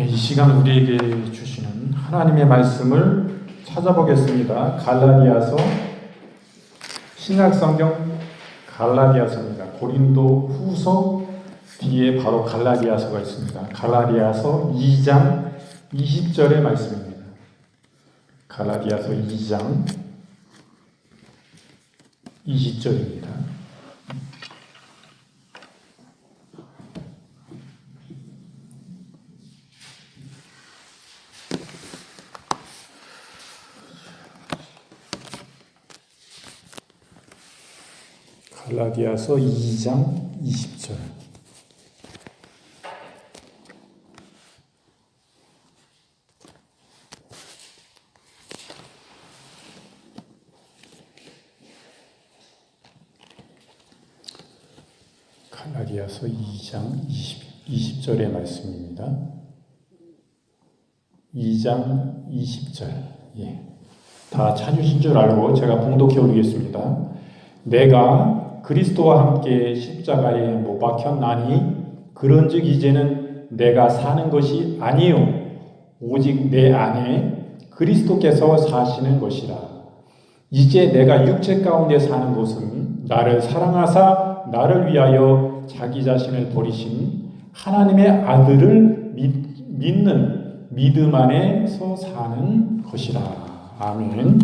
이 시간 우리에게 주시는 하나님의 말씀을 찾아보겠습니다. 갈라디아서, 신약성경 갈라디아서입니다. 고린도 후서 뒤에 바로 갈라디아서가 있습니다. 갈라디아서 2장 20절의 말씀입니다. 갈라디아서 2장 20절입니다. 갈라디아서 2장 20절. 갈라디아서 2장 20절의 말씀입니다. 2장 20절. 다 찾으신 줄 알고 제가 봉독해 오리겠습니다. 내가 그리스도와 함께 십자가에 못 박혔나니 그런즉 이제는 내가 사는 것이 아니요 오직 내 안에 그리스도께서 사시는 것이라. 이제 내가 육체 가운데 사는 것은 나를 사랑하사 나를 위하여 자기 자신을 버리신 하나님의 아들을 믿는 믿음 안에서 사는 것이라. 아멘.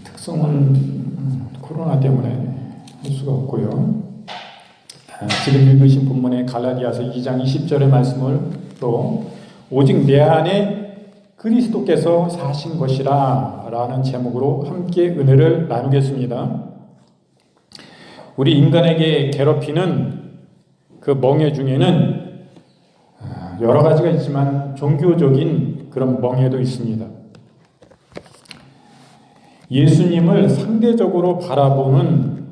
특성은 코로나 때문에 할 수가 없고요. 지금 읽으신 본문의 갈라디아서 2장 20절의 말씀을 또 오직 내 안에 그리스도께서 사신 것이라 라는 제목으로 함께 은혜를 나누겠습니다. 우리 인간에게 괴롭히는 그 멍해 중에는 여러 가지가 있지만 종교적인 그런 멍해도 있습니다. 예수님을 상대적으로 바라보는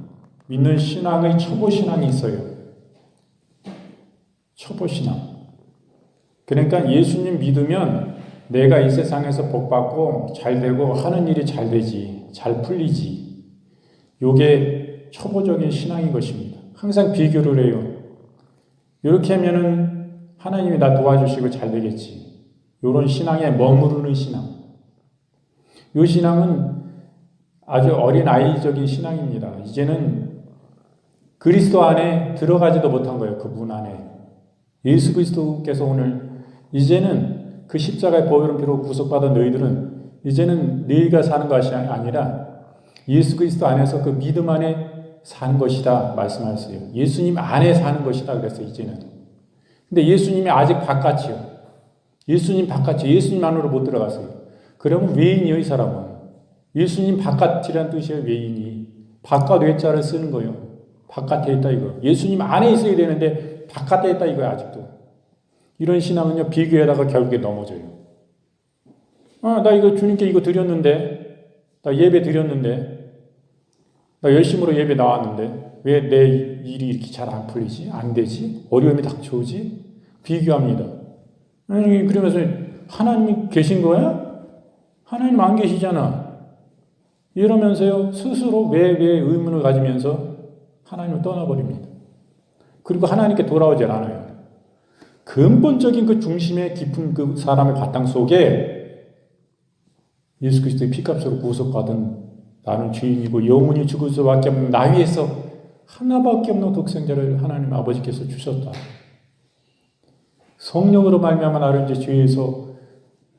믿는 신앙의 초보신앙이 있어요. 초보신앙. 그러니까 예수님 믿으면 내가 이 세상에서 복받고 잘되고 하는 일이 잘되지, 잘 풀리지. 요게 초보적인 신앙인 것입니다. 항상 비교를 해요. 이렇게 하면은 하나님이 나 도와주시고 잘되겠지. 요런 신앙에 머무르는 신앙. 요 신앙은 아주 어린아이적인 신앙입니다. 이제는 그리스도 안에 들어가지도 못한 거예요. 그 문 안에. 예수 그리스도께서 오늘 이제는 그 십자가의 보혈을 피로 구속받은 너희들은 이제는 너희가 사는 것이 아니라 예수 그리스도 안에서 그 믿음 안에 사는 것이다 말씀하셨어요. 예수님 안에 사는 것이다 그랬어요. 이제는. 근데 예수님이 아직 바깥이요. 예수님 바깥이요. 예수님 안으로 못 들어갔어요. 그러면 외인이요 이 사람은. 예수님 바깥이라는 뜻이에요. 외인이. 바깥 외자를 쓰는 거예요. 바깥에 있다 이거. 예수님 안에 있어야 되는데 바깥에 있다 이거예요. 아직도. 이런 신앙은요. 비교에다가 결국에 넘어져요. 나 이거 주님께 이거 드렸는데 나 예배 드렸는데 나 열심으로 예배 나왔는데 왜 내 일이 이렇게 잘 안 풀리지? 안 되지? 어려움이 닥쳐오지? 비교합니다. 아니 그러면서 하나님이 계신 거야? 하나님 안 계시잖아. 이러면서요, 스스로 왜 의문을 가지면서 하나님을 떠나버립니다. 그리고 하나님께 돌아오질 않아요. 근본적인 그 중심의 깊은 그 사람의 바탕 속에 예수 그리스도의 피값으로 구속받은 나는 죄인이고 영원히 죽을 수밖에 없는 나 위에서 하나밖에 없는 독생자를 하나님 아버지께서 주셨다. 성령으로 말미암아 나를 이제 죄에서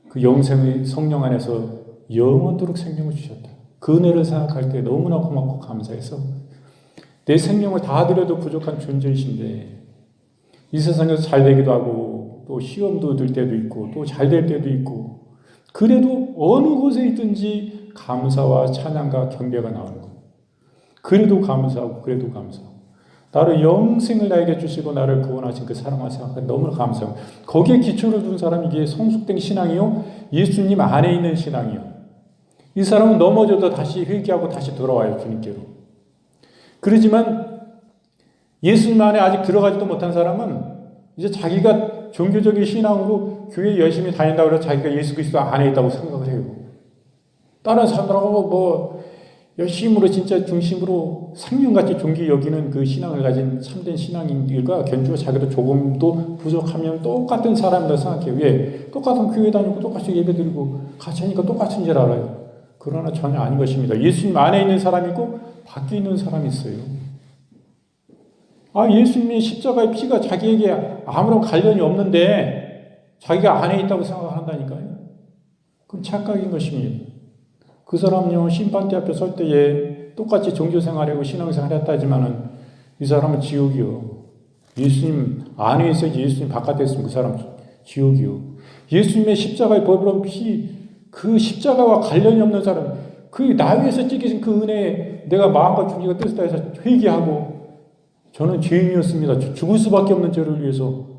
그 영생의 성령 안에서 영원토록 생명을 주셨다. 그 은혜를 생각할 때 너무나 고맙고 감사해서 내 생명을 다 드려도 부족한 존재이신데 이 세상에서 잘 되기도 하고 또 시험도 들 때도 있고 또 잘 될 때도 있고 그래도 어느 곳에 있든지 감사와 찬양과 경배가 나오는 거예요. 그래도 감사하고 그래도 감사하고 나를 영생을 나에게 주시고 나를 구원하신 그 사랑과 생각하니 너무나 감사하고 거기에 기초를 둔 사람이 이게 성숙된 신앙이요 예수님 안에 있는 신앙이요. 이 사람은 넘어져도 다시 회개하고 다시 돌아와요. 주님께로. 그러지만 예수님 안에 아직 들어가지도 못한 사람은 이제 자기가 종교적인 신앙으로 교회 열심히 다닌다고 해서 자기가 예수 그리스도 안에 있다고 생각을 해요. 다른 사람들하고 열심으로 진짜 중심으로 생명같이 존귀 여기는 그 신앙을 가진 참된 신앙인들과 견주어 자기도 조금도 부족하면 똑같은 사람이라 생각해요. 왜? 똑같은 교회 다니고 똑같이 예배드리고 같이 하니까 똑같은 줄 알아요. 그러나 전혀 아닌 것입니다. 예수님 안에 있는 사람이고 밖에 있는 사람이 있어요. 예수님의 십자가의 피가 자기에게 아무런 관련이 없는데 자기가 안에 있다고 생각한다니까요. 그건 착각인 것입니다. 그 사람은요, 심판대 앞에 설 때에 똑같이 종교생활하고 신앙생활 했다지만은 이 사람은 지옥이요. 예수님 안에 있어야지 예수님 바깥에 있으면 그 사람 지옥이요. 예수님의 십자가의 법으로 그 십자가와 관련이 없는 사람, 그 나 위에서 찢기신 그 은혜에 내가 마음과 준비가 뜻을 다해서 회개하고 저는 죄인이었습니다. 죽을 수밖에 없는 저를 위해서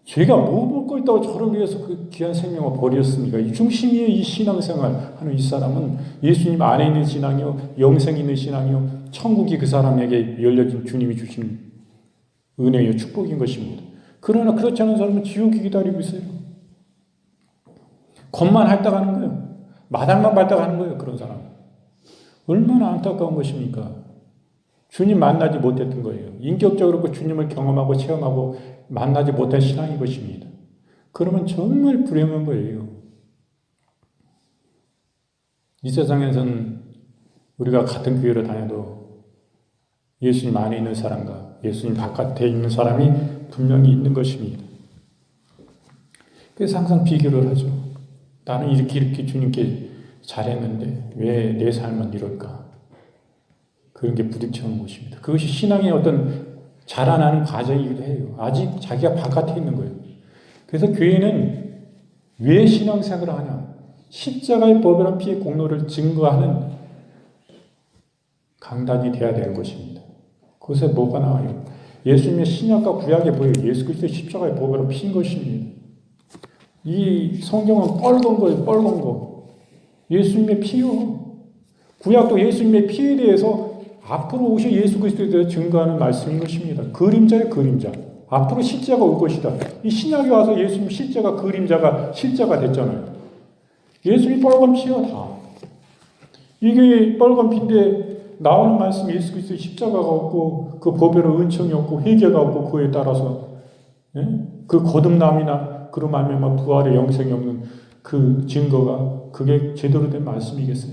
죄가 뭐 먹고 있다고 저를 위해서 그 귀한 생명을 버렸습니까? 이 중심의 이 신앙생활 하는 이 사람은 예수님 안에 있는 신앙이요, 영생이 있는 신앙이요, 천국이 그 사람에게 열려진 주님이 주신 은혜요, 축복인 것입니다. 그러나 그렇지 않은 사람은 지옥이 기다리고 있어요. 겉만 핥아가는 거예요. 마당만 밟다가는 거예요. 그런 사람. 얼마나 안타까운 것입니까? 주님 만나지 못했던 거예요. 인격적으로 그 주님을 경험하고 체험하고 만나지 못한 신앙인 것입니다. 그러면 정말 불행한 거예요. 이 세상에서는 우리가 같은 교회를 다녀도 예수님 안에 있는 사람과 예수님 바깥에 있는 사람이 분명히 있는 것입니다. 그래서 항상 비교를 하죠. 나는 이렇게 주님께 잘했는데 왜 내 삶은 이럴까? 그런 게 부딪혀오는 것입니다. 그것이 신앙의 어떤 자라나는 과정이기도 해요. 아직 자기가 바깥에 있는 거예요. 그래서 교회는 왜 신앙생활을 하냐? 십자가의 법이란 피의 공로를 증거하는 강단이 돼야 되는 것입니다. 그것에 뭐가 나와요? 예수님의 신약과 구약에 보여요. 예수 그리스도의 십자가의 법으로 피인 것입니다. 이 성경은 빨간 거예요. 빨간 거. 예수님의 피요. 구약도 예수님의 피에 대해서 앞으로 오실 예수 그리스도에 대해서 증거하는 말씀인 것입니다. 그림자의 그림자. 앞으로 실제가 올 것이다. 이 신약에 와서 예수님 실제가 그림자가 실제가 됐잖아요. 예수님이 빨간 피야 다. 이게 빨간 피인데 나오는 말씀 예수 그리스도의 십자가가 없고 그 법에로 은총이 없고 회개가 없고 그에 따라서 그 거듭남이나 그로 말미암아 부활의 영생이 없는 그 증거가 그게 제대로 된 말씀이겠어요?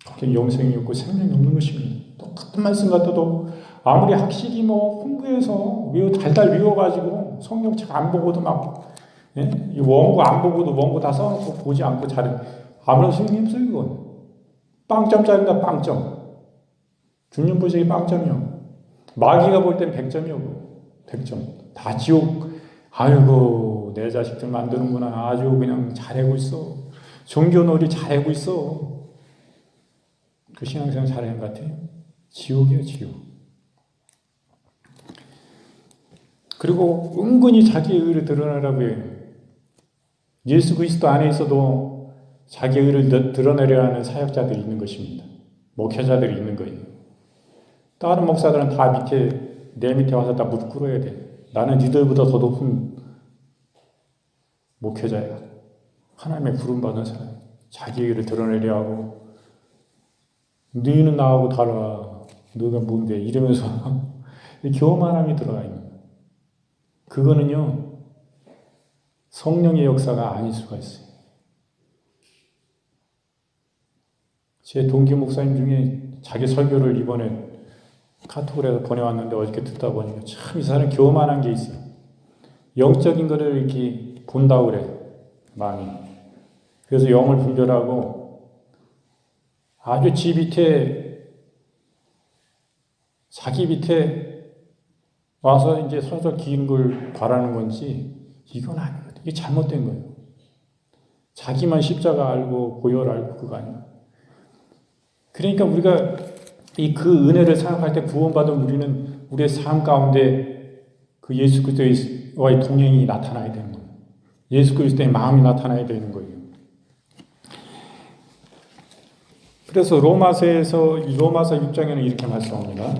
거기에 영생이 없고 생명이 없는 것입니다. 똑같은 말씀 같아도 아무리 학식이 홍보해서 달달 외워가지고 성경 책 안 보고도 막 이 원고 안 보고도 원고 다 써놓고 보지 않고 잘해 아무런 소용이 없어요. 이건 빵점짜리입니다. 빵점. 주님 보시기 빵점이요. 마귀가 볼 땐 100점이요. 100점. 다 지옥. 아이고 내 자식들 만드는구나. 아주 그냥 잘하고 있어. 종교놀이 잘하고 있어. 그 신앙생활 잘하는 것 같아요. 지옥이에요, 지옥. 그리고 은근히 자기의 의를 드러내라고 해요. 예수 그리스도 안에 있어도 자기의 의를 드러내려 하는 사역자들이 있는 것입니다. 목회자들이 있는 거예요. 다른 목사들은 다 내 밑에 와서 다 무릎 꿇어야 돼. 나는 니들보다 더 높은 목회자야. 하나님의 부름받은 사람. 자기의 의를 드러내려 하고 너희는 나하고 달라. 너가 뭔데? 이러면서 교만함이 들어가 있는 거예요. 그거는요, 성령의 역사가 아닐 수가 있어요. 제 동기 목사님 중에 자기 설교를 이번에 카톡으로 해서 보내왔는데 어저께 듣다 보니까 참 이 사람이 교만한 게 있어요. 영적인 거를 이렇게 본다고 그래, 마음이. 그래서 영을 분별하고 아주 자기 밑에 와서 이제 서서 기는 걸 바라는 건지, 이건 아니거든. 이게 잘못된 거예요. 자기만 십자가 알고, 보혈 알고, 그거 아니야. 그러니까 우리가 그 은혜를 생각할 때 구원받은 우리는 우리의 삶 가운데 그 예수 그리스도와의 동행이 나타나야 되는 거예요. 예수 그리스도의 마음이 나타나야 되는 거예요. 그래서 로마서 6장에는 이렇게 말씀합니다.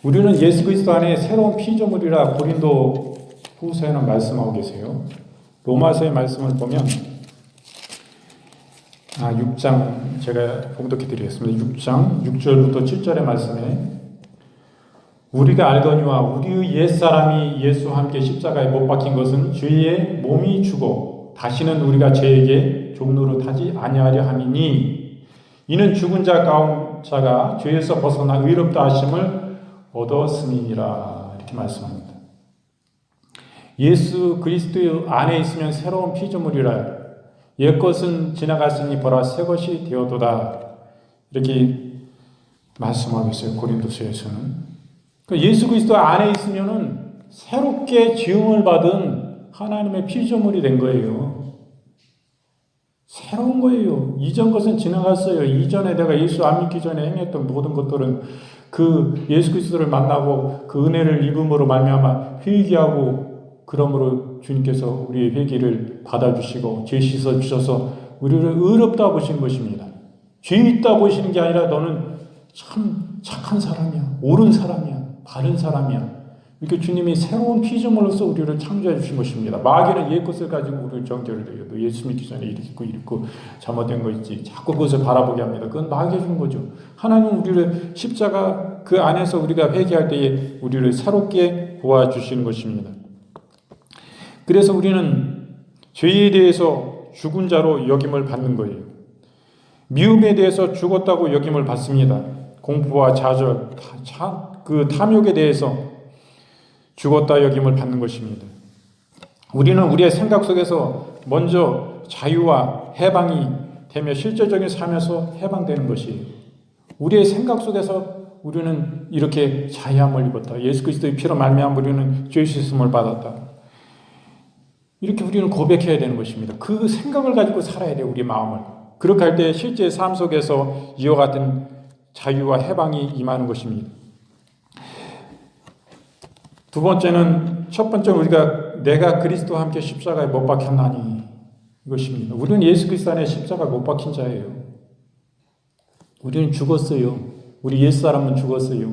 우리는 예수 그리스도 안에 새로운 피조물이라 고린도 후서에는 말씀하고 계세요. 로마서의 말씀을 보면 6장 제가 봉독해 드리겠습니다. 6장 6절부터 7절의 말씀에 우리가 알거니와 우리의 옛사람이 예수와 함께 십자가에 못 박힌 것은 죄의 몸이 죽어 다시는 우리가 죄에게 종로로 타지 아니하려 함이니 이는 죽은 자 가운 자가 죄에서 벗어나 의롭다 하심을 얻었음이니라. 이렇게 말씀합니다. 예수 그리스도 안에 있으면 새로운 피조물이라. 옛것은 지나갔으니 보라 새것이 되어도다. 이렇게 말씀하고 있어요. 고린도서에서는. 예수 그리스도 안에 있으면은 새롭게 지음을 받은 하나님의 피조물이 된 거예요. 새로운 거예요. 이전 것은 지나갔어요. 이전에 내가 예수 안 믿기 전에 행했던 모든 것들은 그 예수 그리스도를 만나고 그 은혜를 입음으로 말미암아 회개하고 그러므로 주님께서 우리의 회개를 받아주시고 죄 씻어 주셔서 우리를 의롭다 보신 것입니다. 죄 있다 보시는 게 아니라 너는 참 착한 사람이야, 옳은 사람이야, 바른 사람이야. 이렇게 주님이 새로운 피조물로서 우리를 창조해 주신 것입니다. 마귀는 옛 것을 가지고 우리를 정죄를 해요. 너 예수 믿기 전에 이렇고 잘못된 거 있지. 자꾸 그것을 바라보게 합니다. 그건 마귀가 준 거죠. 하나님은 우리를 십자가 그 안에서 우리가 회개할 때에 우리를 새롭게 도와주시는 것입니다. 그래서 우리는 죄에 대해서 죽은 자로 여김을 받는 거예요. 미움에 대해서 죽었다고 여김을 받습니다. 공포와 좌절, 그 탐욕에 대해서 죽었다 여김을 받는 것입니다. 우리는 우리의 생각 속에서 먼저 자유와 해방이 되며 실제적인 삶에서 해방되는 것이에요. 우리의 생각 속에서 우리는 이렇게 자유함을 입었다. 예수 그리스도의 피로 말미암아 우리는 죄 씻음을 받았다. 이렇게 우리는 고백해야 되는 것입니다. 그 생각을 가지고 살아야 돼요. 우리 마음을. 그렇게 할 때 실제 삶 속에서 이와 같은 자유와 해방이 임하는 것입니다. 두 번째는 첫 번째 우리가 내가 그리스도와 함께 십자가에 못 박혔나니 이것입니다. 우리는 예수 그리스도 안에 십자가에 못 박힌 자예요. 우리는 죽었어요. 우리 옛사람은 죽었어요.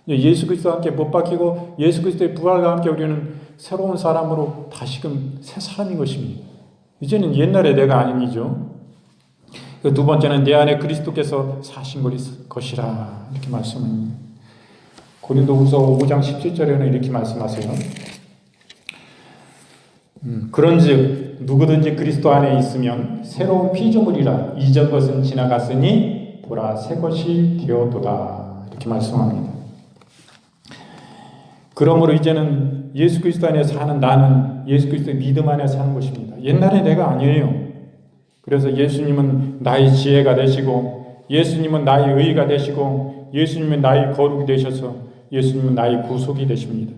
예수 그리스도와 함께 못 박히고 예수 그리스도의 부활과 함께 우리는 새로운 사람으로 다시금 새 사람인 것입니다. 이제는 옛날의 내가 아니죠. 두 번째는 내 안에 그리스도께서 사신 것이라 이렇게 말씀합니다. 고린도후서 5장 17절에는 이렇게 말씀하세요. 그런즉 누구든지 그리스도 안에 있으면 새로운 피조물이라 이전 것은 지나갔으니 보라 새 것이 되었도다. 이렇게 말씀합니다. 그러므로 이제는 예수 그리스도 안에 사는 나는 예수 그리스도의 믿음 안에 사는 것입니다. 옛날에 내가 아니에요. 그래서 예수님은 나의 지혜가 되시고 예수님은 나의 의가 되시고 예수님은 나의 거룩이 되셔서 예수님은 나의 구속이 되십니다.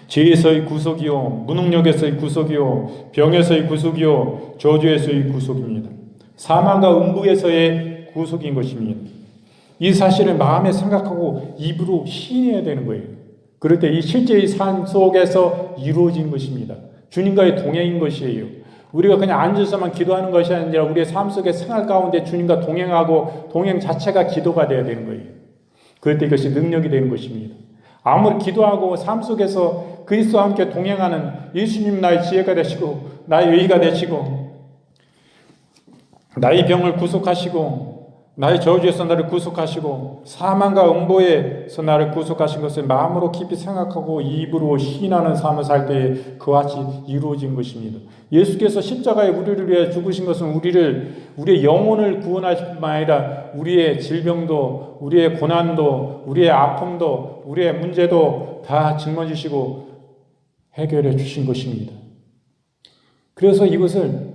죄에서의 구속이요 무능력에서의 구속이요 병에서의 구속이요 저주에서의 구속입니다. 사망과 음부에서의 구속인 것입니다. 이 사실을 마음에 생각하고 입으로 시인해야 되는 거예요. 그럴 때 이 실제의 삶 속에서 이루어진 것입니다. 주님과의 동행인 것이에요. 우리가 그냥 앉아서만 기도하는 것이 아니라 우리의 삶 속의 생활 가운데 주님과 동행하고 동행 자체가 기도가 되어야 되는 거예요. 그럴 때 이것이 능력이 되는 것입니다. 아무리 기도하고 삶 속에서 그리스도와 함께 동행하는 예수님 나의 지혜가 되시고 나의 의가 되시고 나의 병을 구속하시고 나의 저주에서 나를 구속하시고 사망과 음보에서 나를 구속하신 것을 마음으로 깊이 생각하고 입으로 시인하는 삶을 살 때에 그와 같이 이루어진 것입니다. 예수께서 십자가에 우리를 위해 죽으신 것은 우리의 영혼을 구원하실 뿐만 아니라 우리의 질병도 우리의 고난도 우리의 아픔도 우리의 문제도 다 짊어지시고 해결해 주신 것입니다. 그래서 이것을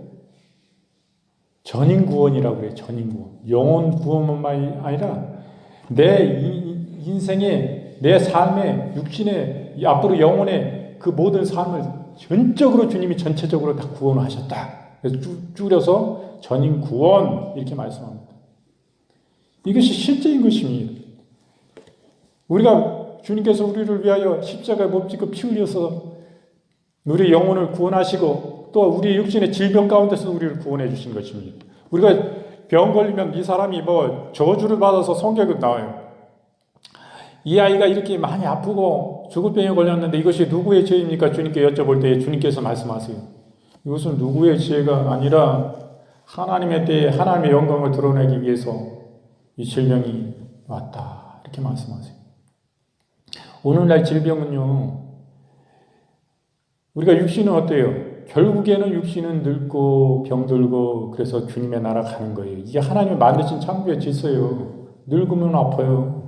전인 구원이라고 그래요. 전인 구원. 영혼 구원만이 아니라 내 인생의 내 삶의 육신의 앞으로 영혼의 그 모든 삶을 전적으로 주님이 전체적으로 다 구원하셨다. 그래서 줄여서 전인 구원 이렇게 말씀합니다. 이것이 실제인 것입니다. 우리가 주님께서 우리를 위하여 십자가에 못 지고 피 흘려서 우리 영혼을 구원하시고 또 우리 육신의 질병 가운데서 우리를 구원해 주신 것입니다. 우리가 병 걸리면 이 사람이 저주를 받아서 성경에 나와요. 이 아이가 이렇게 많이 아프고 죽을 병에 걸렸는데 이것이 누구의 죄입니까? 주님께 여쭤볼 때 주님께서 말씀하세요. 이것은 누구의 죄가 아니라 하나님의 때에 하나님의 영광을 드러내기 위해서 이 질병이 왔다. 이렇게 말씀하세요. 오늘날 질병은요, 우리가 육신은 어때요? 결국에는 육신은 늙고 병들고 그래서 주님의 나라 가는 거예요. 이게 하나님이 만드신 창조의 질서예요. 늙으면 아파요.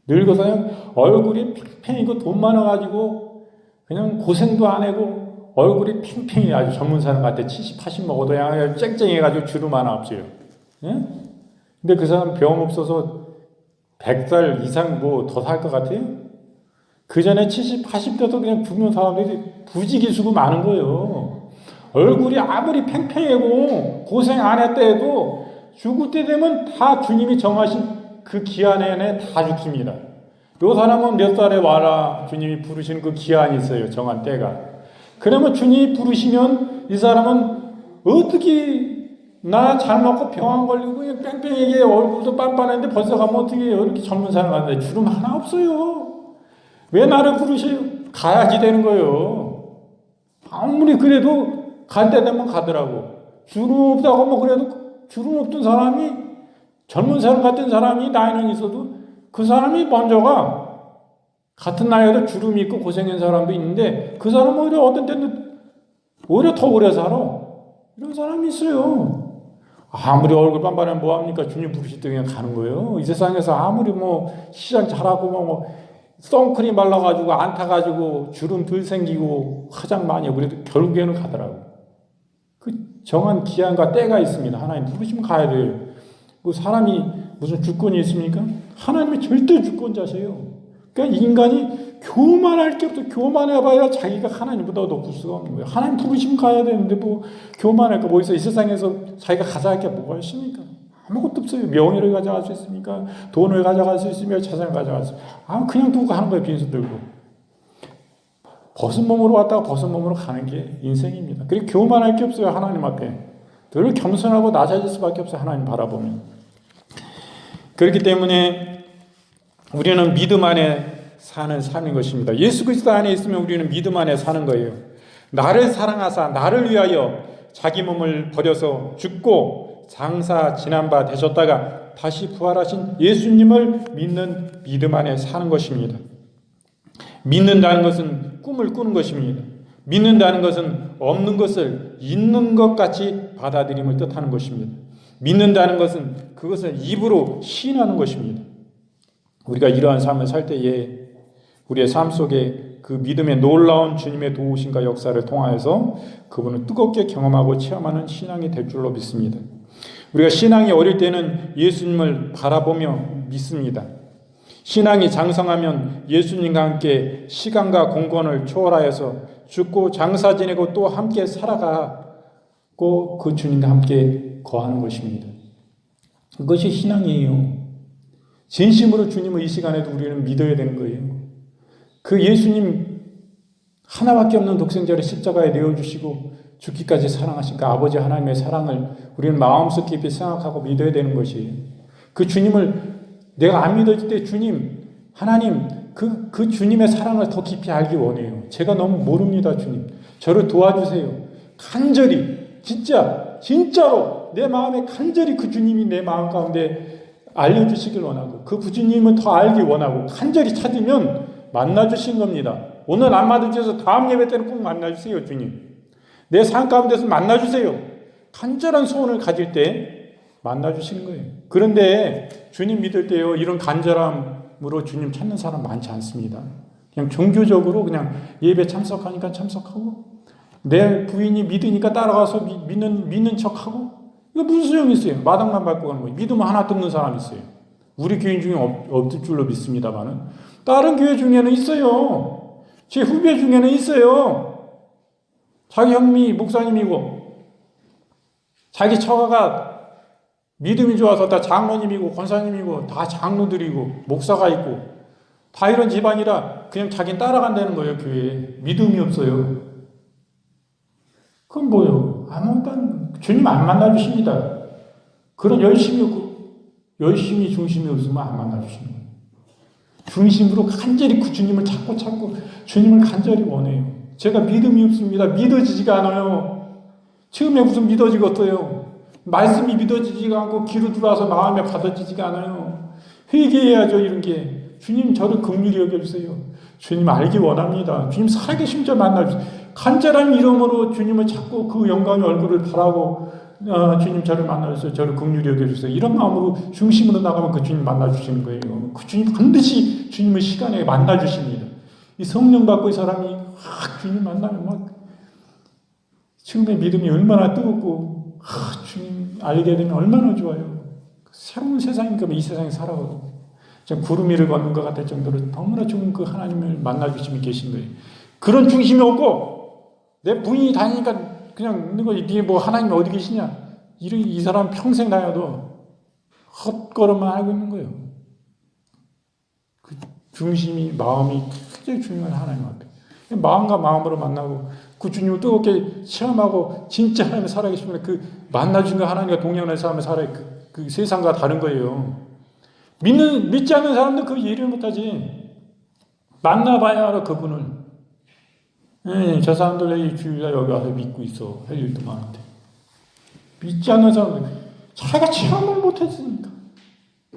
늙어서 그냥 얼굴이 팽팽이고 돈 많아가지고 그냥 고생도 안 하고 얼굴이 팽팽히 아주 전문 사람 같아. 70, 80 먹어도 그냥 쨍쨍해가지고 주름 하나 없어요. 예? 근데 그 사람 병 없어서 100살 이상 뭐 더 살 것 같아요? 그 전에 70, 80대도 그냥 죽는 사람들이 부지기수고 많은 거예요. 얼굴이 아무리 팽팽하고 고생 안 했다 해도 죽을 때 되면 다 주님이 정하신 그 기한 내내 다 죽습니다. 요 사람은 몇 살에 와라 주님이 부르시는 그 기한이 있어요. 정한 때가. 그러면 주님이 부르시면 이 사람은 어떻게 나 잘 먹고 병 안 걸리고 그냥 뺑뺑이게 얼굴도 빤빤한데 벌써 가면 어떻게 해요? 이렇게 젊은 사람 같은데 주름 하나 없어요. 왜 나를 부르셔요? 가야지 되는 거예요. 아무리 그래도 갈 때 되면 가더라고. 주름 없다고 뭐 그래도 주름 없던 사람이 젊은 사람 같은 사람이 나이는 있어도 그 사람이 먼저가 같은 나이에도 주름이 있고 고생한 사람도 있는데 그 사람은 오히려 어떤 때는 오히려 더 오래 살아. 이런 사람이 있어요. 아무리 얼굴 빤빤하면 뭐합니까? 주님 부르실 때 그냥 가는 거예요. 이 세상에서 아무리 뭐 시장 잘하고 뭐 선크림 발라가지고 안 타가지고 주름 덜 생기고 화장 많이 하고 그래도 결국에는 가더라고. 그 정한 기한과 때가 있습니다. 하나님 부르시면 가야 돼요. 뭐 사람이 무슨 주권이 있습니까? 하나님이 절대 주권자세요. 그러니까 인간이 교만할 게 없어. 교만해봐야 자기가 하나님보다 높을 수가 없는 거예요. 하나님 부르시면 가야 되는데 뭐 교만할 거 뭐 있어? 이 세상에서 자기가 가져갈 게 뭐가 있습니까? 아무것도 없어요. 명예를 가져갈 수 있습니까? 돈을 가져갈 수 있으며 자산을 가져갈 수 있습니까? 그냥 두고 가는 거예요. 빈손 들고. 벗은 몸으로 왔다가 벗은 몸으로 가는 게 인생입니다. 그리고 교만할 게 없어요. 하나님 앞에. 늘 겸손하고 낮아질 수밖에 없어요. 하나님 바라보면. 그렇기 때문에 우리는 믿음 안에 사는 삶인 것입니다. 예수 그리스도 안에 있으면 우리는 믿음 안에 사는 거예요. 나를 사랑하사 나를 위하여 자기 몸을 버려서 죽고 장사 지난 바 되셨다가 다시 부활하신 예수님을 믿는 믿음 안에 사는 것입니다. 믿는다는 것은 꿈을 꾸는 것입니다. 믿는다는 것은 없는 것을 있는 것 같이 받아들임을 뜻하는 것입니다. 믿는다는 것은 그것을 입으로 시인하는 것입니다. 우리가 이러한 삶을 살 때에 우리의 삶 속에 그 믿음의 놀라운 주님의 도우심과 역사를 통하여서 그분을 뜨겁게 경험하고 체험하는 신앙이 될 줄로 믿습니다. 우리가 신앙이 어릴 때는 예수님을 바라보며 믿습니다. 신앙이 장성하면 예수님과 함께 시간과 공간을 초월하여서 죽고 장사 지내고 또 함께 살아가고 그 주님과 함께 거하는 것입니다. 그것이 신앙이에요. 진심으로 주님을 이 시간에도 우리는 믿어야 되는 거예요. 그 예수님 하나밖에 없는 독생자를 십자가에 내어주시고 죽기까지 사랑하신 그 아버지 하나님의 사랑을 우리는 마음속 깊이 생각하고 믿어야 되는 것이에요. 그 주님을 내가 안 믿어질 때 주님, 하나님 그 주님의 사랑을 더 깊이 알기 원해요. 제가 너무 모릅니다. 주님. 저를 도와주세요. 간절히 진짜로 내 마음에 간절히 그 주님이 내 마음 가운데 알려주시길 원하고 그 주님을 더 알기 원하고 간절히 찾으면 만나주신 겁니다. 오늘 안 만나주셔서 다음 예배 때는 꼭 만나주세요. 주님. 내 삶 가운데서 만나주세요. 간절한 소원을 가질 때 만나주시는 거예요. 그런데 주님 믿을 때요 이런 간절함으로 주님 찾는 사람 많지 않습니다. 그냥 종교적으로 그냥 예배 참석하니까 참석하고 내 부인이 믿으니까 따라가서 믿는 척하고 이거 무슨 소용이 있어요? 마당만 밟고 가는 거예요. 믿음 하나 뜯는 사람 있어요. 우리 교인 중에 없을 줄로 믿습니다만은 다른 교회 중에는 있어요. 제 후배 중에는 있어요. 자기 형미 목사님이고 자기 처가가 믿음이 좋아서 다 장로님이고 권사님이고 다 장로들이고 목사가 있고 다 이런 집안이라 그냥 자기는 따라간다는 거예요. 교회에. 믿음이 없어요. 그건 뭐예요? 아무튼 주님 안 만나주십니다. 그런 열심히 중심이 없으면 안 만나주시는 거예요. 중심으로 간절히 그 주님을 찾고 주님을 간절히 원해요. 제가 믿음이 없습니다. 믿어지지가 않아요. 처음에 무슨 믿어지겠어요? 말씀이 믿어지지가 않고 귀로 들어와서 마음에 받아지지가 않아요. 회개해야죠. 이런 게. 주님 저를 긍휼히 여겨주세요. 주님 알기 원합니다. 주님 살아계신 자 만나주세요. 간절한 이름으로 주님을 찾고 그 영광의 얼굴을 바라고 주님 저를 만나주세요. 저를 긍휼히 여겨주세요. 이런 마음으로 중심으로 나가면 그 주님 만나주시는 거예요. 그 주님 반드시 주님의 시간에 만나주십니다. 이 성령 받고 이 사람이 주님 만나면 막 지금의 믿음이 얼마나 뜨겁고 주님 알게 되면 얼마나 좋아요. 새로운 세상이니까 이 세상에 살아가고 구름 위를 걷는 것 같을 정도로 너무나 좋은 그 하나님을 만나주심이 계신 거예요. 그런 중심이 없고 내 부인이 다니니까 그냥 있는 거지. 네 뭐 하나님 어디 계시냐? 이 사람 평생 다녀도 헛걸음만 하고 있는 거예요. 그 중심이 마음이 굉장히 중요한 하나님 앞에 마음과 마음으로 만나고 그 주님을 뜨겁게 체험하고 진짜 하나님을 살아계시면 그 만나주는 하나님과 동행하는 삶을 살아야 그 세상과 다른 거예요. 믿지 않는 사람들 그 이해를 못하지. 만나봐야 알아 그분을. 저 사람들 주일날 여기 와서 믿고 있어. 할 일도 많은데. 믿지 않는 사람들 자기가 체험을 못했으니까.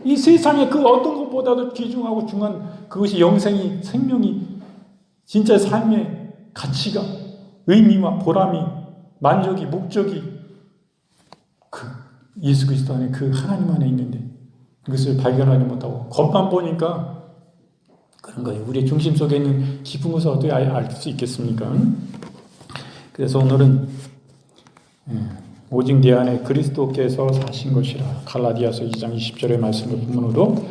이 세상에 그 어떤 것보다도 귀중하고 중요한 그것이 영생이 생명이 진짜 삶의 가치가 의미와 보람이 만족이 목적이 그 예수 그리스도 안에 그 하나님 안에 있는데 그것을 발견하지 못하고 겉만 보니까 그런 거예요. 우리의 중심 속에 있는 깊은 것을 어떻게 알 수 있겠습니까? 그래서 오늘은 오직 내 안에 그리스도께서 사신 것이라 갈라디아서 2장 20절의 말씀을 본문으로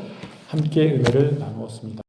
함께 은혜를 나누었습니다.